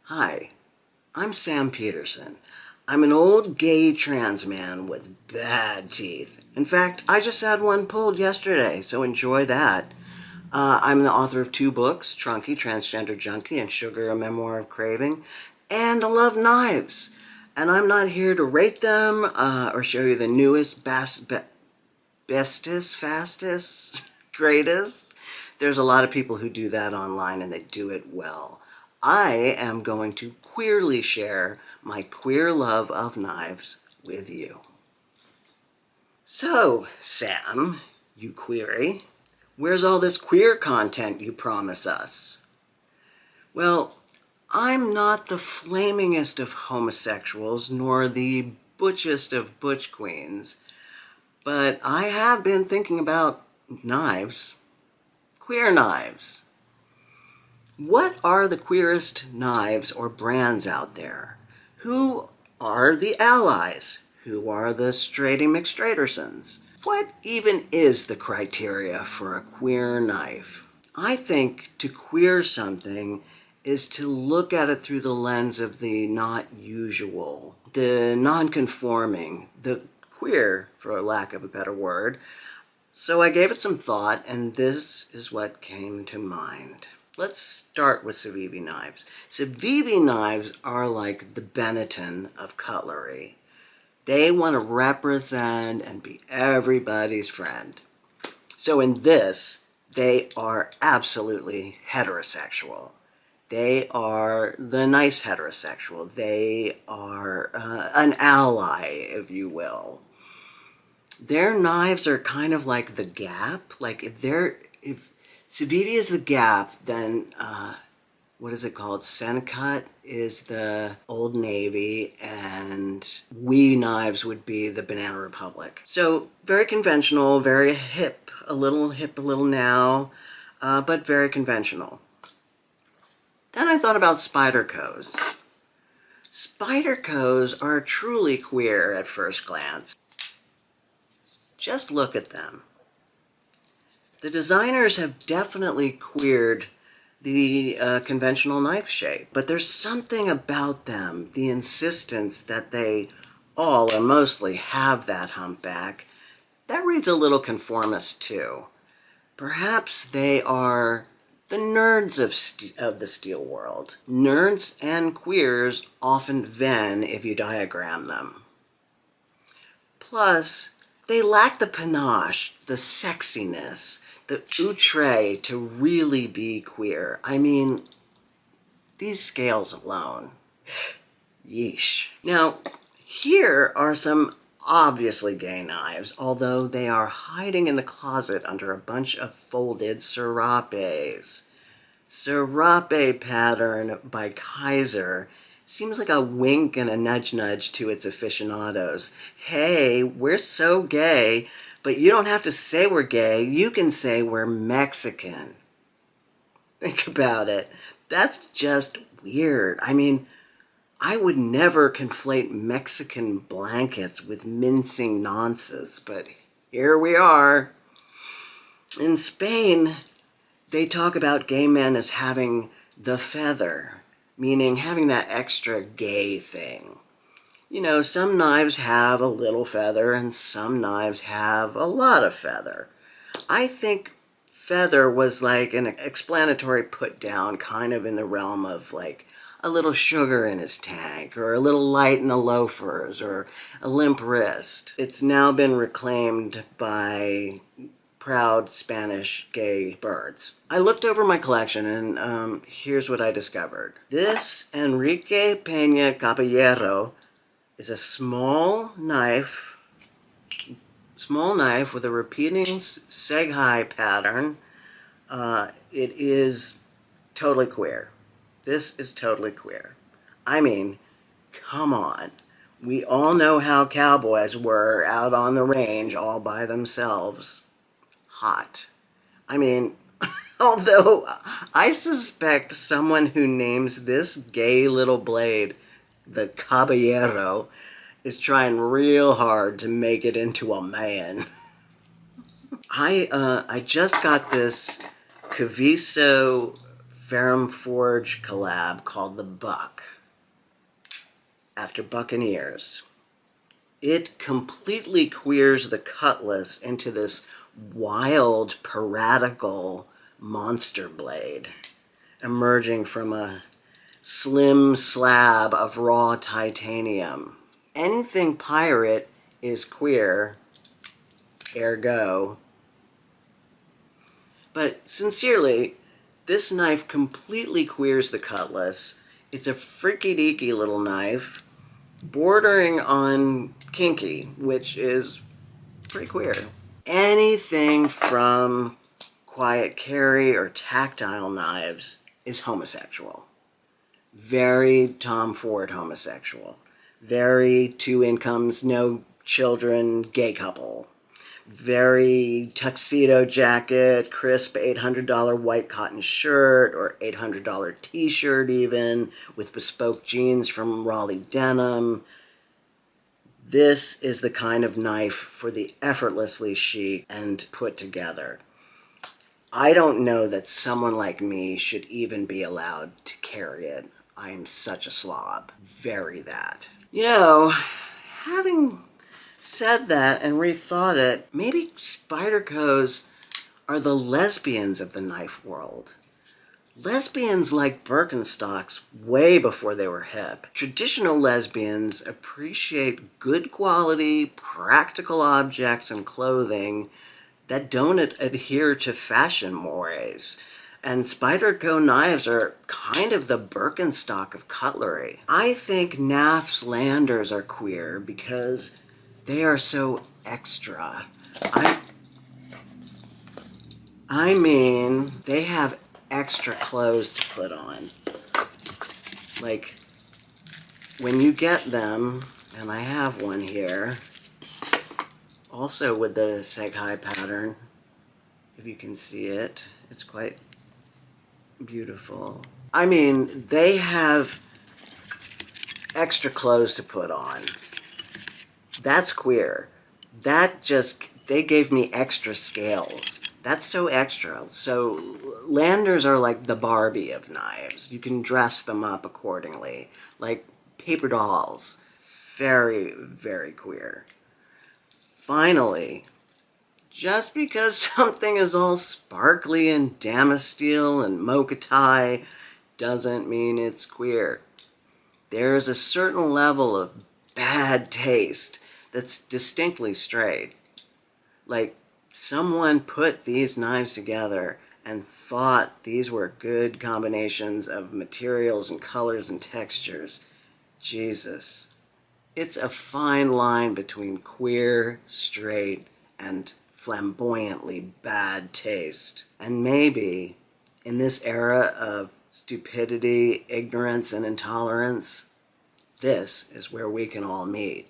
Hi, I'm Sam Peterson. I'm an old gay trans man with bad teeth. In fact, I just had one pulled yesterday, so enjoy that. I'm the author of 2 books, Trunky, Transgender Junkie, and Sugar, A Memoir of Craving, and I love knives. And I'm not here to rate them or show you the newest, bestest, fastest, greatest. There's a lot of people who do that online and they do it well. I am going to queerly share my queer love of knives with you. So, Sam, you query, where's all this queer content you promise us? Well, I'm not the flamingest of homosexuals, nor the butchest of butch queens, but I have been thinking about knives. Queer knives. What are the queerest knives or brands out there? Who are the allies? Who are the straighty McStraighterSons? What even is the criteria for a queer knife? I think to queer something is to look at it through the lens of the not usual, the non-conforming, the queer, for lack of a better word. So I gave it some thought, and this is what came to mind. Let's start with Civivi knives. Civivi knives are like the Benetton of cutlery. They want to represent and be everybody's friend. So in this, they are absolutely heterosexual. They are the nice heterosexual. They are an ally, if you will. Their knives are kind of like the Gap. Like if Civivi is the Gap, then what is it called? Sencut is the Old Navy, and We knives would be the Banana Republic. So very conventional, very hip a little now, but very conventional. Then I thought about Spydercos. Spydercos are truly queer at first glance. Just look at them. The designers have definitely queered the conventional knife shape, but there's something about them, the insistence that they all or mostly have that humpback, that reads a little conformist too. Perhaps they are the nerds of the steel world. Nerds and queers often ven if you diagram them. Plus, they lack the panache, the sexiness, the outre to really be queer. I mean, these scales alone. Yeesh. Now, here are some obviously gay knives, although they are hiding in the closet under a bunch of folded serapes. Serape pattern by Kaiser seems like a wink and a nudge to its aficionados. Hey, we're so gay, but you don't have to say we're gay. You can say we're Mexican. Think about it. That's just weird. I mean, I would never conflate Mexican blankets with mincing nonsense, but here we are. In Spain, they talk about gay men as having the feather, meaning having that extra gay thing. You know, some knives have a little feather and some knives have a lot of feather. I think feather was like an explanatory put down, kind of in the realm of like a little sugar in his tank, or a little light in the loafers, or a limp wrist. It's now been reclaimed by proud Spanish gay birds. I looked over my collection and here's what I discovered. This Enrique Pena Cabellero is a small knife with a repeating Seighai pattern. It is totally queer. This is totally queer. I mean, come on. We all know how cowboys were out on the range all by themselves. Hot. I mean, although I suspect someone who names this gay little blade the Cabellero is trying real hard to make it into a man. I just got this Caviso Ferrum Forge collab called the Buck, after Buccaneers. It completely queers the cutlass into this wild, piratical monster blade, emerging from a slim slab of raw titanium. Anything pirate is queer, ergo. But sincerely, this knife completely queers the cutlass. It's a freaky-deaky little knife, bordering on kinky, which is pretty queer. Anything from quiet carry or tactile knives is homosexual. Very Tom Ford homosexual. Very two incomes, no children, gay couple. Very tuxedo jacket, crisp $800 white cotton shirt or $800 t-shirt even, with bespoke jeans from Raleigh denim. This is the kind of knife for the effortlessly chic and put together. I don't know that someone like me should even be allowed to carry it. I am such a slob. Very that. You know, having said that and rethought it, maybe Spydercos are the lesbians of the knife world. Lesbians liked Birkenstocks way before they were hip. Traditional lesbians appreciate good quality, practical objects and clothing that don't adhere to fashion mores. And Spyderco knives are kind of the Birkenstock of cutlery. I think Knafs Landers are queer because they are so extra. I mean, they have extra clothes to put on. Like, when you get them, and I have one here, also with the Seighai pattern, if you can see it, it's quite beautiful. I mean, they have extra clothes to put on. That's queer. They gave me extra scales. That's so extra. So Landers are like the Barbie of knives. You can dress them up accordingly. Like paper dolls. Very, very queer. Finally, just because something is all sparkly and damasteel and mocha doesn't mean it's queer. There's a certain level of bad taste that's distinctly straight. Like, someone put these knives together and thought these were good combinations of materials and colors and textures. Jesus. It's a fine line between queer, straight, and flamboyantly bad taste. And maybe, in this era of stupidity, ignorance, and intolerance, this is where we can all meet.